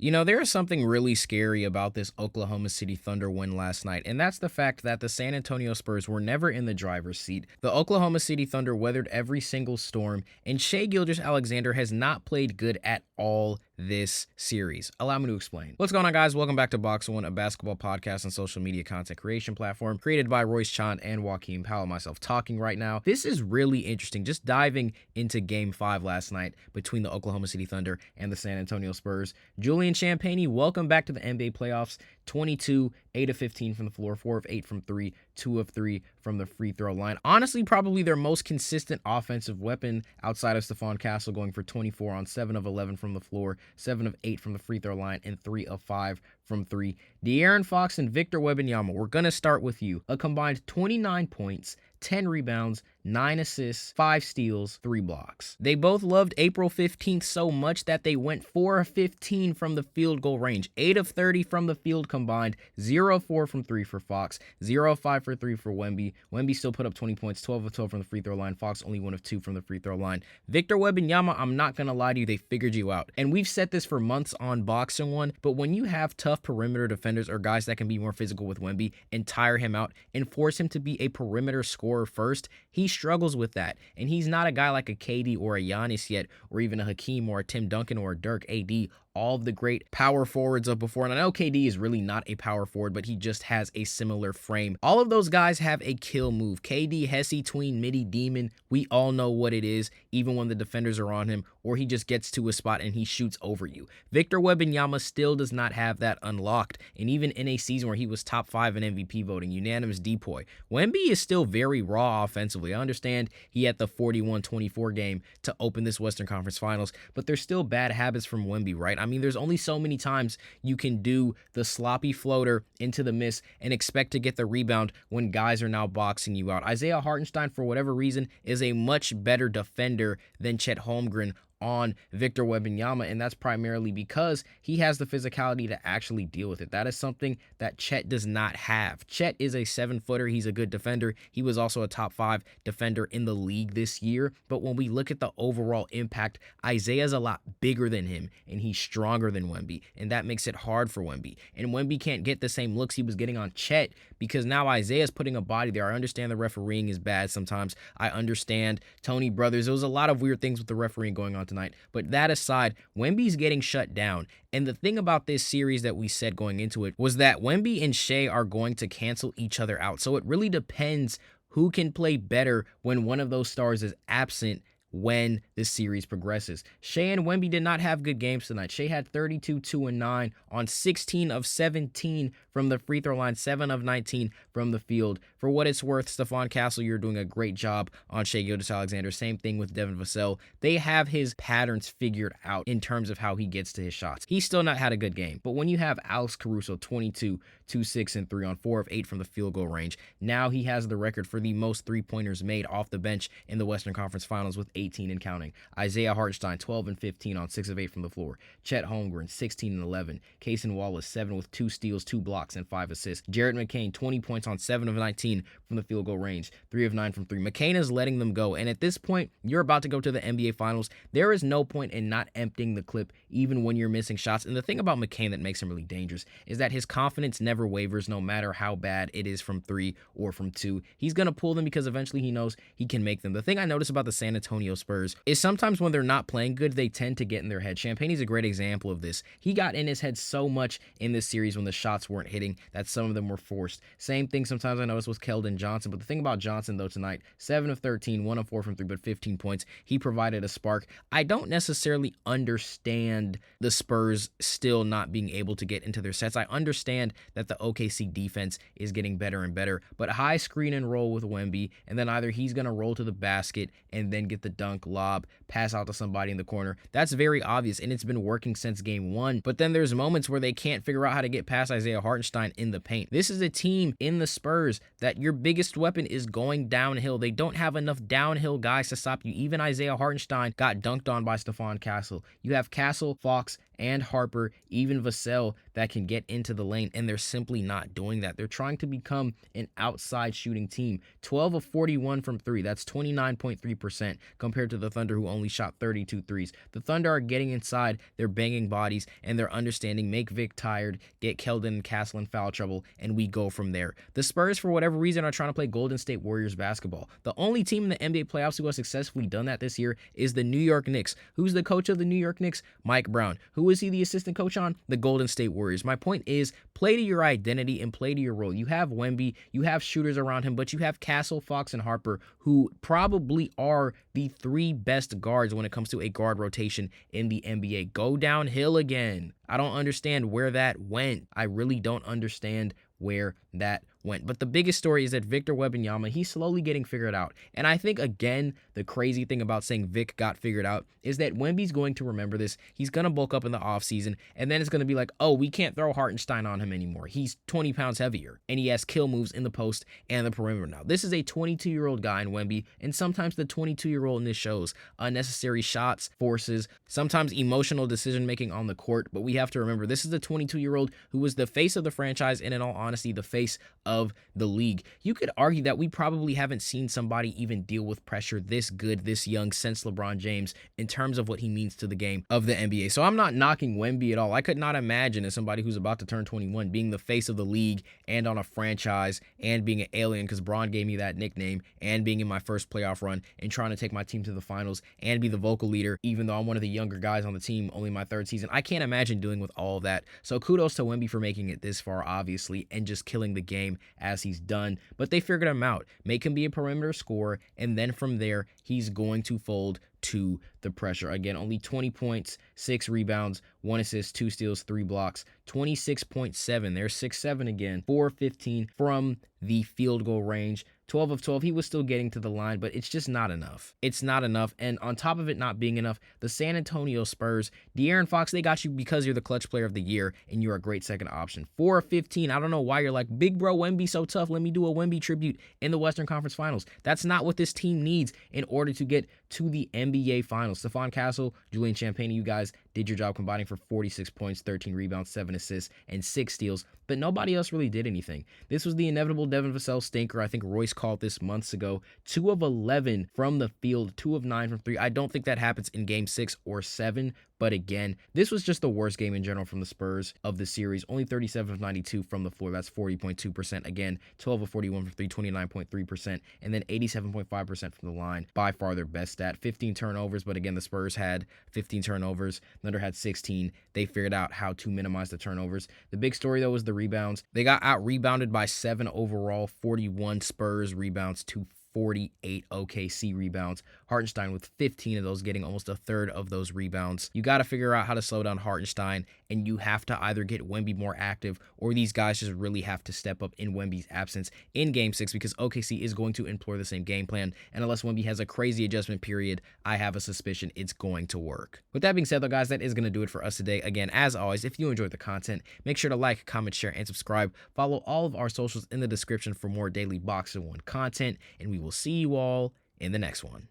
You know, there is something really scary about this Oklahoma City Thunder win last night, and that's the fact that the San Antonio Spurs were never in the driver's seat. The Oklahoma City Thunder weathered every single storm, and Shai Gilgeous-Alexander has not played good at all this series. Allow me to explain. What's going on, guys? Welcome back to BoxInOne, a basketball podcast and social media content creation platform created by roischand and Joachim. How myself talking right now. This is really interesting. Just diving into Game 5 last night between the Oklahoma City Thunder and the San Antonio Spurs. Julian Champagnie, welcome back to the NBA playoffs. 22, 8 of 15 from the floor, 4 of 8 from 3, 2 of 3 from the free throw line. Honestly, probably their most consistent offensive weapon outside of Stephon Castle, going for 24 on 7 of 11 from the floor, 7 of 8 from the free throw line, and 3 of 5 from 3. De'Aaron Fox and Victor Wembanyama, we're going to start with you. A combined 29 points, 10 rebounds, 9 assists, 5 steals, 3 blocks. They both loved April 15th so much that they went 4 of 15 from the field goal range, 8 of 30 from the field combined, 0 of 4 from 3 for Fox, 0 of 5 for 3 for Wemby. Wemby still put up 20 points, 12 of 12 from the free throw line. Fox only 1 of 2 from the free throw line. Victor Wembanyama, I'm not going to lie to you, they figured you out. And we've said this for months on BoxInOne, but when you have tough perimeter defenders or guys that can be more physical with Wemby and tire him out and force him to be a perimeter scorer first, he struggles with that. And he's not a guy like a KD or a Giannis yet, or even a Hakeem or a Tim Duncan or a Dirk. AD, all of the great power forwards of before. And I know KD is really not a power forward, but he just has a similar frame. All of those guys have a kill move. KD, Hesse, Tween, Midi, Demon, we all know what it is, even when the defenders are on him, or he just gets to a spot and he shoots over you. Victor Wembanyama still does not have that unlocked. And even in a season where he was top 5 in MVP voting, unanimous DPOY, Wemby is still very raw offensively. I understand he had the 41-24 game to open this Western Conference Finals, but there's still bad habits from Wemby, right? I mean, there's only so many times you can do the sloppy floater into the miss and expect to get the rebound when guys are now boxing you out. Isaiah Hartenstein, for whatever reason, is a much better defender than Chet Holmgren on Victor Wembanyama, and that's primarily because he has the physicality to actually deal with it. That is something that Chet does not have. Chet is a 7-footer. He's a good defender. He was also a top 5 defender in the league this year, but when we look at the overall impact, Isaiah's a lot bigger than him, and he's stronger than Wemby, and that makes it hard for Wemby. And Wemby can't get the same looks he was getting on Chet because now Isaiah's putting a body there. I understand the refereeing is bad sometimes. I understand Tony Brothers. There was a lot of weird things with the refereeing going on tonight. But that aside, Wemby's getting shut down. And the thing about this series that we said going into it was that Wemby and Shai are going to cancel each other out. So it really depends who can play better when one of those stars is absent when this series progresses. Shai and Wemby did not have good games tonight. Shai had 32, 2, and 9 on 16 of 17 from the free throw line, 7 of 19 from the field. For what it's worth, Stephon Castle, you're doing a great job on Shai Gilgeous-Alexander. Same thing with Devin Vassell. They have his patterns figured out in terms of how he gets to his shots. He's still not had a good game, but when you have Alex Caruso, 22, 2, 6, and 3 on 4 of 8 from the field goal range, now he has the record for the most three-pointers made off the bench in the Western Conference Finals with 18 and counting. Isaiah Hartenstein, 12 and 15 on 6 of 8 from the floor. Chet Holmgren, 16 and 11. Cason Wallace, 7 with 2 steals, 2 blocks, and 5 assists. Jared McCain, 20 points on 7 of 19 from the field goal range. 3 of 9 from 3. McCain is letting them go, and at this point, you're about to go to the NBA Finals. There is no point in not emptying the clip, even when you're missing shots. And the thing about McCain that makes him really dangerous is that his confidence never wavers, no matter how bad it is from 3 or from 2. He's going to pull them because eventually he knows he can make them. The thing I notice about the San Antonio Spurs is sometimes when they're not playing good, they tend to get in their head. Champagnie's a great example of this. He got in his head so much in this series when the shots weren't hitting that some of them were forced. Same thing sometimes I notice with Keldon Johnson, but the thing about Johnson though tonight, 7 of 13, 1 of 4 from 3, but 15 points. He provided a spark. I don't necessarily understand the Spurs still not being able to get into their sets. I understand that the OKC defense is getting better and better, but high screen and roll with Wemby, and then either he's going to roll to the basket and then get the dunk, lob, pass out to somebody in the corner. That's very obvious, and it's been working since game 1. But then there's moments where they can't figure out how to get past Isaiah Hartenstein in the paint. This is a team in the Spurs that your biggest weapon is going downhill. They don't have enough downhill guys to stop you. Even Isaiah Hartenstein got dunked on by Stephon Castle. You have Castle, Fox, and Harper, even Vassell, that can get into the lane, and they're simply not doing that. They're trying to become an outside shooting team. 12 of 41 from three. That's 29.3% compared to the Thunder, who only shot 32 threes. The Thunder are getting inside, they're banging bodies, and they're understanding, make Vic tired, get Keldon and Castle in foul trouble, and we go from there. The Spurs, for whatever reason, are trying to play Golden State Warriors basketball. The only team in the NBA playoffs who has successfully done that this year is the New York Knicks. Who's the coach of the New York Knicks? Mike Brown. Who is he the assistant coach on? The Golden State Warriors. My point is, play to your identity and play to your role. You have Wemby, you have shooters around him, but you have Castle, Fox, and Harper, who probably are the three best guards when it comes to a guard rotation in the NBA. Go downhill again. I don't understand where that went. I really don't understand where that went. But the biggest story is that Victor Wembanyama, he's slowly getting figured out. And I think, again, the crazy thing about saying Vic got figured out is that Wemby's going to remember this. He's going to bulk up in the offseason, and then it's going to be like, oh, we can't throw Hartenstein on him anymore. He's 20 pounds heavier, and he has kill moves in the post and the perimeter now. This is a 22-year-old guy in Wemby, and sometimes the 22-year-old in this shows unnecessary shots, forces, sometimes emotional decision-making on the court. But we have to remember, this is the 22-year-old who was the face of the franchise, and in all honesty, the face of the league. You could argue that we probably haven't seen somebody even deal with pressure this good, this young, since LeBron James in terms of what he means to the game of the NBA. So I'm not knocking Wemby at all. I could not imagine as somebody who's about to turn 21 being the face of the league and on a franchise and being an alien, because Bron gave me that nickname, and being in my first playoff run and trying to take my team to the finals and be the vocal leader, even though I'm one of the younger guys on the team, only my third season. I can't imagine dealing with all of that. So kudos to Wemby for making it this far, obviously, and just killing the game as he's done. But they figured him out. Make him be a perimeter scorer, and then from there, he's going to fold to the pressure. Again, only 20 points, 6 rebounds, 1 assist, 2 steals, 3 blocks, 26.7. There's 6-7 again, 4-15 from the field goal range. 12 of 12, he was still getting to the line, but it's just not enough. It's not enough, and on top of it not being enough, the San Antonio Spurs, De'Aaron Fox, they got you because you're the clutch player of the year, and you're a great second option. 4 of 15, I don't know why you're like, big bro, Wemby so tough, let me do a Wemby tribute in the Western Conference Finals. That's not what this team needs in order to get to the NBA Finals. Stephon Castle, Julian Champagnie, you guys did your job combining for 46 points, 13 rebounds, 7 assists, and 6 steals, but nobody else really did anything. This was the inevitable Devin Vassell stinker. I think Rois called this months ago. 2 of 11 from the field, 2 of 9 from 3. I don't think that happens in game 6 or 7, but again, this was just the worst game in general from the Spurs of the series. Only 37 of 92 from the floor. That's 40.2%. Again, 12 of 41 from 3, 29.3%, and then 87.5% from the line. By far their best stat. 15 turnovers, but again, the Spurs had 15 turnovers. Thunder had 16. They figured out how to minimize the turnovers. The big story, though, was the rebounds. They got out-rebounded by 7 overall, 41 Spurs rebounds to 48 OKC rebounds. Hartenstein with 15 of those, getting almost a third of those rebounds. You got to figure out how to slow down Hartenstein, and you have to either get Wemby more active, or these guys just really have to step up in Wemby's absence in Game 6, because OKC is going to employ the same game plan, and unless Wemby has a crazy adjustment period, I have a suspicion it's going to work. With that being said, though, guys, that is going to do it for us today. Again, as always, if you enjoyed the content, make sure to like, comment, share, and subscribe. Follow all of our socials in the description for more daily Box in One content, and we will see you all in the next one.